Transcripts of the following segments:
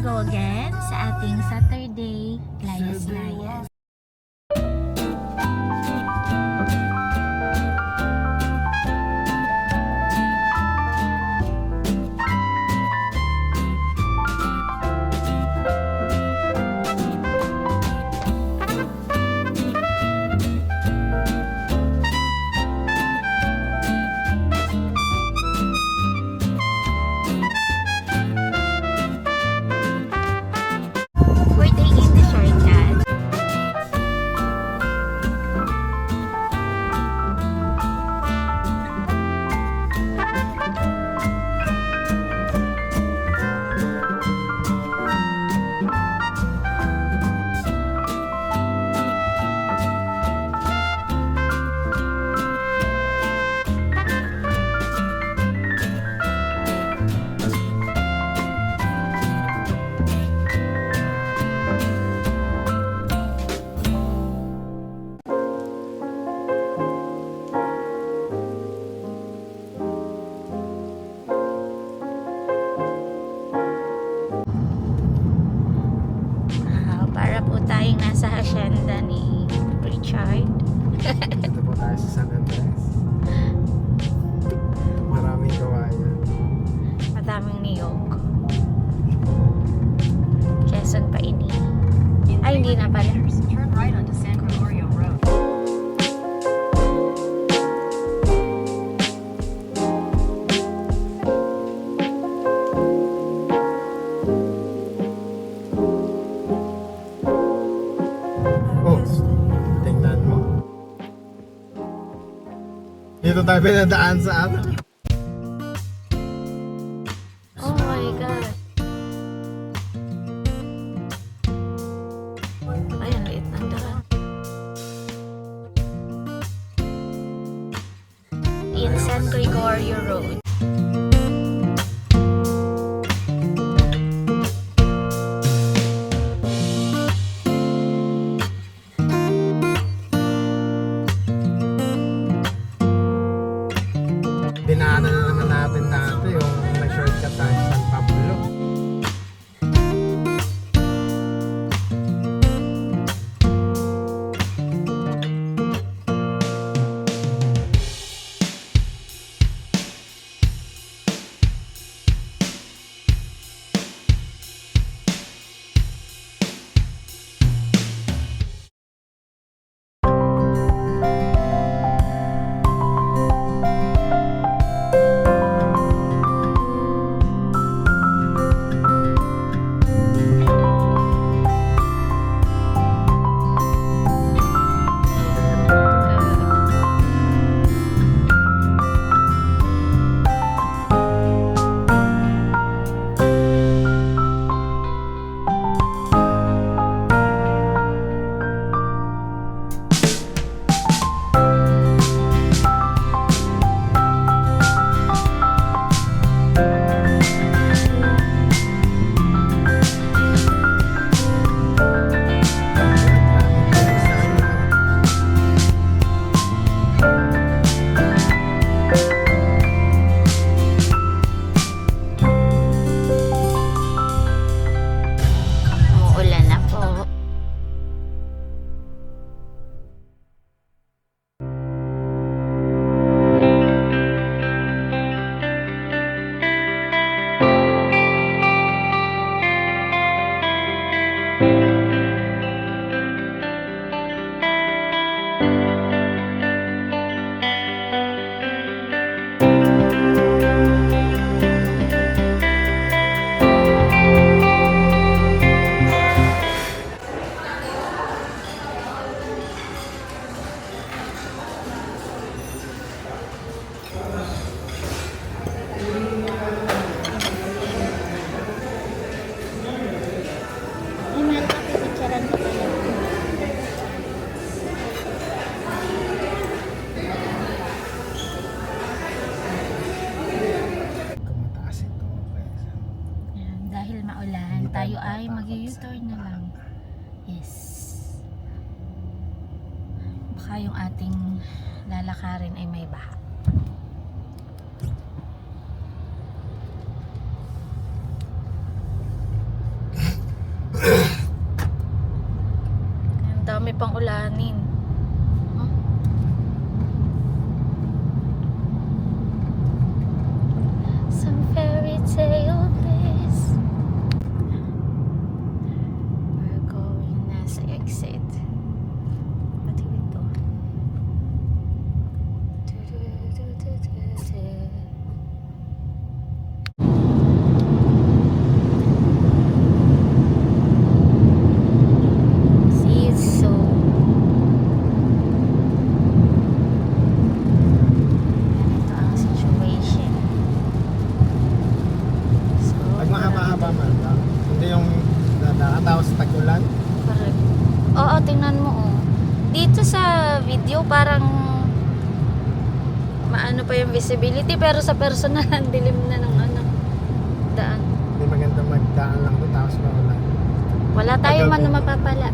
go again sa ating Saturday Layas-Layas. We're taking the shortcut. Para po tayong nasa hacienda ni Richard. Dito po tayo sa San Andres. Maraming kawayan. Madaming niyog. Quezon pa ini. Ay, hindi na pala. Turn right onto San Gregorio Road. Oh, tingnan mo. Dito tayo pinadaan sa ano? Oh my God. Ay, ang liit ng daan. In San Gregorio Road. Dinaanan na naman natin dati yung nag-shortcut tayo sa San Pablo. Umuulan na po. Ay, mahal ka pipicturean ko pala. Mataas ito. Ayan, dahil maulan, tayo ay mag-u-turn na lang. Yes. Baka yung ating lalakarin ay may baha. Ang dami pang ulanin. Huh? Some fairy tale bliss. We're going na sa exit. Pati ito. See, it's so ganito ang situation. So, Pag mahaba-haba man lang. Hindi yung dadaan tapos tag-ulan. correct. Oo, tingnan mo oh. Dito sa video parang maano pa yung visibility pero sa personal ang dilim na ng ano daan. Hindi maganda magdaan lang doon tapos maulan. Wala tayo man na mapapala.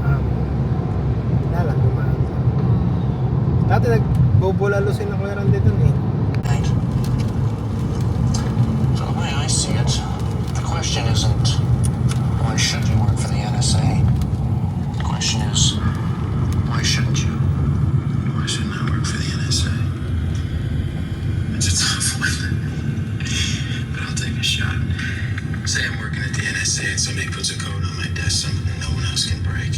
Wala lang dumaan. Dati nagbubulalusin ako rin dito eh. So the way I see it, the question isn't why should you work for the NSA? The question is why shouldn't you? Why shouldn't I work for the NSA? It's a tough one, but I'll take a shot. Say I'm working at the NSA and somebody puts a code on my desk, something that no one else can break.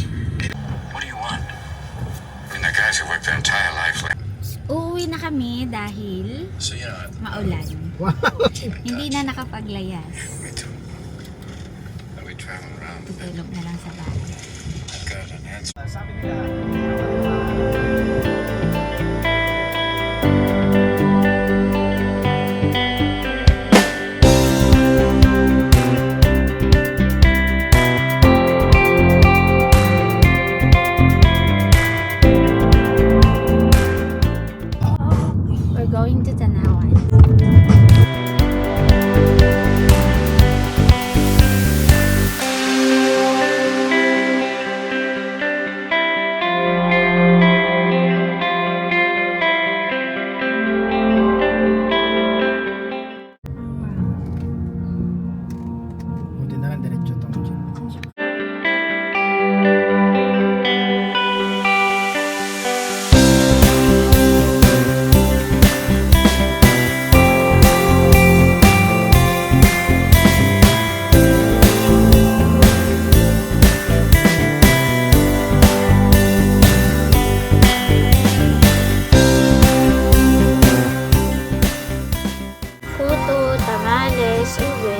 What do you want? I mean, the guys who work their entire life like. Uuwi na kami dahil So yeah, maulan. Wow. Hindi na nakapaglayas. Me too. I'll be traveling around. Tutulog na lang sa bahay. I've got an answer. Sabi nila, We're going to Tanawan. buti na lang diretso tong jeep. Puto, tamales, uwi.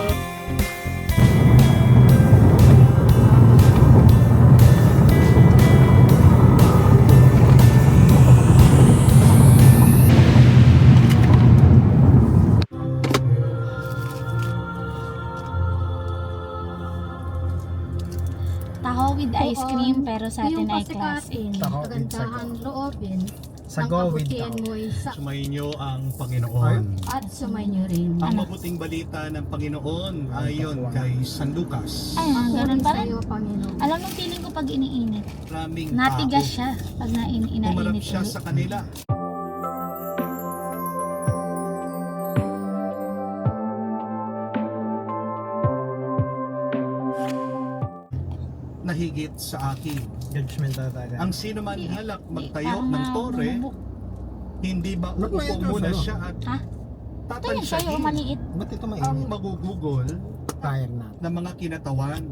Taho with ice cream pero sa atin ay class A. Taho with Kagandahan loobin. Sago with kabutihan taho. mo'y sa Sumainyo ang Panginoon. at sumainyo rin. Ang mabuting balita ng Panginoon ayon kay San Lucas. Ay, ganun Puri pa sa rin. iyo, Panginoon. Alam mo, feeling ko pag iniinit. Maraming Natigas tao. siya pag Umarap inainit siya sa kanila. Nahigit sa akin. Judgmental talaga. Ang sino man halak magtayo Parang ng tore, bumubok. hindi ba Ba't may uupo entrance, muna ano? siya at Ha? Ito yun sa'yo, tatansiyahin maliit. Ba't ito ang mainit? magugugol Tire na. ng mga kinatawan?